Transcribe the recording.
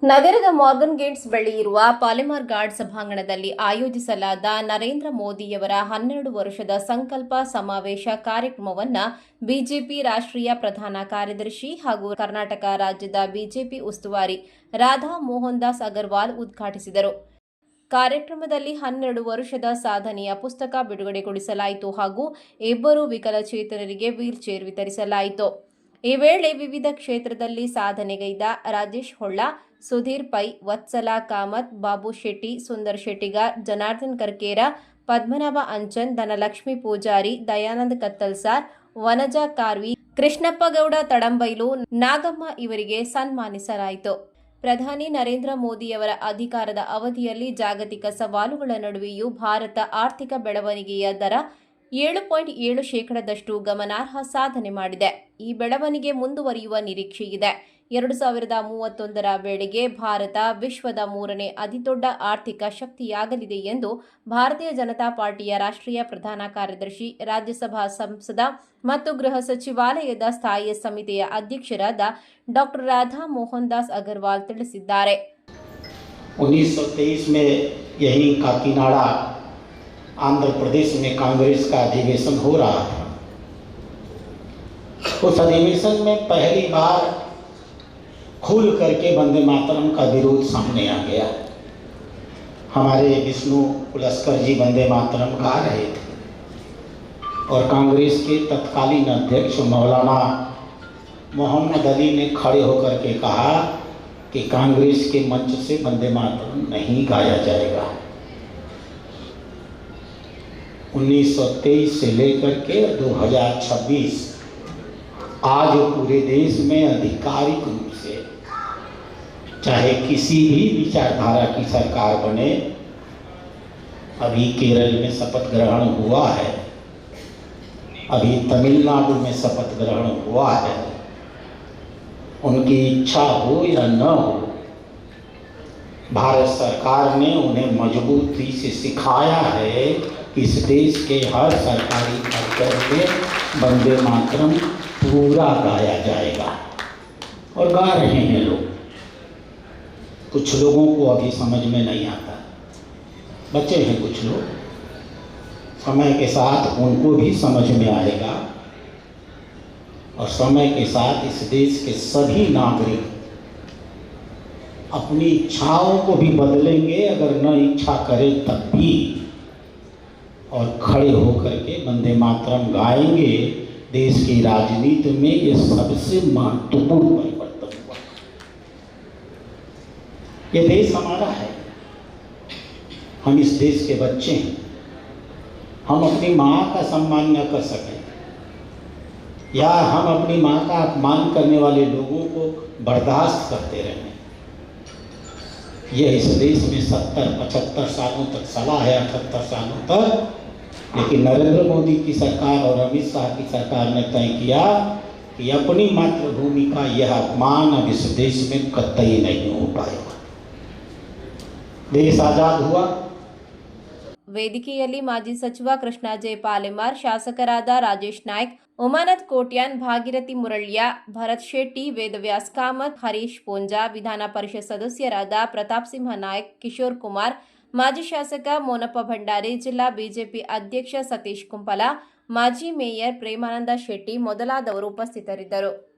ನಗರದ Morgan Gates ಬಳಿ ಇರುವ ಪಾಲಿಮರ್ ಗಾರ್ಡ್ ಸಭಾಂಗಣದಲ್ಲಿ ಆಯೋಜಿಸಲಾದ ನರೇಂದ್ರ ಮೋದಿಯವರ 12 ವರ್ಷದ ಸಂಕಲ್ಪ ಸಮಾವೇಶ ಕಾರ್ಯಕ್ರಮವನ್ನು ಬಿಜೆಪಿ ರಾಷ್ಟ್ರೀಯ ಪ್ರಧಾನ ಕಾರ್ಯದರ್ಶಿ ಹಾಗೂ ಕರ್ನಾಟಕ ರಾಜ್ಯದ ಬಿಜೆಪಿ ಉಸ್ತುವಾರಿ ರಾಧಾ ಮೋಹನ್ ದಾಸ್ ಅಗರ್ವಾಲ್ ಉದ್ಘಾಟಿಸಿದರು. ಕಾರ್ಯಕ್ರಮದಲ್ಲಿ 12 ವರ್ಷದ ಸಾಧನೆಯ ಪುಸ್ತಕ ಬಿಡುಗಡೆಗೊಳಿಸಲಾಯಿತು ಹಾಗೂ 2 ವಿಕಲಚೇತನರಿಗೆ ವೀಲ್ಚೇರ್ ವಿತರಿಸಲಾಯಿತು. ಈ ವೇಳೆ ವಿವಿಧ ಕ್ಷೇತ್ರದಲ್ಲಿ ಸಾಧನೆಗೈದ ರಾಜೇಶ್ ಹೊಳ್ಳ, ಸುಧೀರ್ ಪೈ, ವತ್ಸಲಾ ಕಾಮತ್, ಬಾಬು ಶೆಟ್ಟಿ, ಸುಂದರ್ ಶೆಟ್ಟಿಗಾರ್, ಜನಾರ್ದನ್ ಕರ್ಕೇರ, ಪದ್ಮನಾಭ ಅಂಚನ್, ಧನಲಕ್ಷ್ಮಿ ಪೂಜಾರಿ, ದಯಾನಂದ್ ಕತ್ತಲ್ಸಾರ್, ವನಜಾ ಕಾರ್ವಿ, ಕೃಷ್ಣಪ್ಪ ಗೌಡ ತಡಂಬೈಲು, ನಾಗಮ್ಮ ಇವರಿಗೆ ಸನ್ಮಾನಿಸಲಾಯಿತು. ಪ್ರಧಾನಿ ನರೇಂದ್ರ ಮೋದಿಯವರ ಅಧಿಕಾರದ ಅವಧಿಯಲ್ಲಿ ಜಾಗತಿಕ ಸವಾಲುಗಳ ನಡುವೆಯೂ ಭಾರತ ಆರ್ಥಿಕ ಬೆಳವಣಿಗೆಯ ದರ 7.7% ಗಮನಾರ್ಹ ಸಾಧನೆ ಮಾಡಿದೆ. ಈ ಬೆಳವಣಿಗೆ ಮುಂದುವರಿಯುವ ನಿರೀಕ್ಷೆಯಿದೆ. 2031ರ ವೇಳೆಗೆ ಭಾರತ ವಿಶ್ವದ 3ನೇ ಅತಿದೊಡ್ಡ ಆರ್ಥಿಕ ಶಕ್ತಿಯಾಗಲಿದೆ ಎಂದು ಭಾರತೀಯ ಜನತಾ ಪಾರ್ಟಿಯ ರಾಷ್ಟ್ರೀಯ ಪ್ರಧಾನ ಕಾರ್ಯದರ್ಶಿ, ರಾಜ್ಯಸಭಾ ಸಂಸದ ಮತ್ತು ಗೃಹ ಸಚಿವಾಲಯದ ಸ್ಥಾಯಿ ಸಮಿತಿಯ ಅಧ್ಯಕ್ಷರಾದ ಡಾ. ರಾಧಾ ಮೋಹನ್ ದಾಸ್ ಅಗರ್ವಾಲ್ ತಿಳಿಸಿದ್ದಾರೆ. 1923 में यही काकीनाडा आंध्र प्रदेश में कांग्रेस का अधिवेशन हो रहा था। उस अधिवेशन में पहली बार खुल करके वंदे मातरम का विरोध सामने आ गया। हमारे विष्णु पुलस्कर जी वंदे मातरम गा रहे थे और कांग्रेस के तत्कालीन अध्यक्ष मौलाना मोहम्मद अली ने खड़े होकर के कहा कि कांग्रेस के मंच से वंदे मातरम नहीं गाया जाएगा। 1923 से लेकर के 2026 आज पूरे देश में आधिकारिक रूप से चाहे किसी भी विचारधारा की सरकार बने, अभी केरल में शपथ ग्रहण हुआ है, अभी तमिलनाडु में शपथ ग्रहण हुआ है, उनकी इच्छा हो या न हो, भारत सरकार ने उन्हें मजबूती से सिखाया है कि इस देश के हर सरकारी दफ्तर में वंदे मातरम पूरा गाया जाएगा और गा रहे हैं लोग। कुछ लोगों को अभी समझ में नहीं आता, बच्चे हैं कुछ लोग, समय के साथ उनको भी समझ में आएगा और समय के साथ इस देश के सभी नागरिक अपनी इच्छाओं को भी बदलेंगे, अगर न इच्छा करें तब भी, और खड़े होकर के वंदे मातरम गाएंगे। देश की राजनीति में ये सबसे महत्वपूर्ण परिवर्तन हुआ। ये देश हमारा है, हम इस देश के बच्चे हैं। हम अपनी माँ का सम्मान न कर सकें या हम अपनी माँ का अपमान करने वाले लोगों को बर्दाश्त करते रहें, यह इस देश में 70-75 सालों तक चला है, 78 सालों तक। लेकिन नरेंद्र मोदी की सरकार और अमित शाह की सरकार ने तय किया कि अपनी मातृभूमि का यह अपमान अब इस देश में कतई नहीं हो पाएगा। देश आजाद हुआ। ವೇದಿಕೆಯಲ್ಲಿ ಮಾಜಿ ಸಚಿವ ಕೃಷ್ಣ ಜೆ ಪಾಲೆಮಾರ್, ಶಾಸಕರಾದ ರಾಜೇಶ್ ನಾಯ್ಕ್, ಉಮಾನಾಥ್ ಕೋಟ್ಯಾನ್, ಭಾಗೀರಥಿ ಮುರಳ್ಯ, ಭರತ್ ಶೆಟ್ಟಿ, ವೇದವ್ಯಾಸ್ ಕಾಮತ್, ಹರೀಶ್ ಪೂಂಜಾ, ವಿಧಾನ ಪರಿಷತ್ ಸದಸ್ಯರಾದ ಪ್ರತಾಪ್ ಸಿಂಹ ನಾಯ್ಕ್, ಕಿಶೋರ್ ಕುಮಾರ್, ಮಾಜಿ ಶಾಸಕ ಮೋನಪ್ಪ ಭಂಡಾರಿ, ಜಿಲ್ಲಾ ಬಿಜೆಪಿ ಅಧ್ಯಕ್ಷ ಸತೀಶ್ ಕುಂಪಲ, ಮಾಜಿ ಮೇಯರ್ ಪ್ರೇಮಾನಂದ ಶೆಟ್ಟಿ ಮೊದಲಾದವರು ಉಪಸ್ಥಿತರಿದ್ದರು.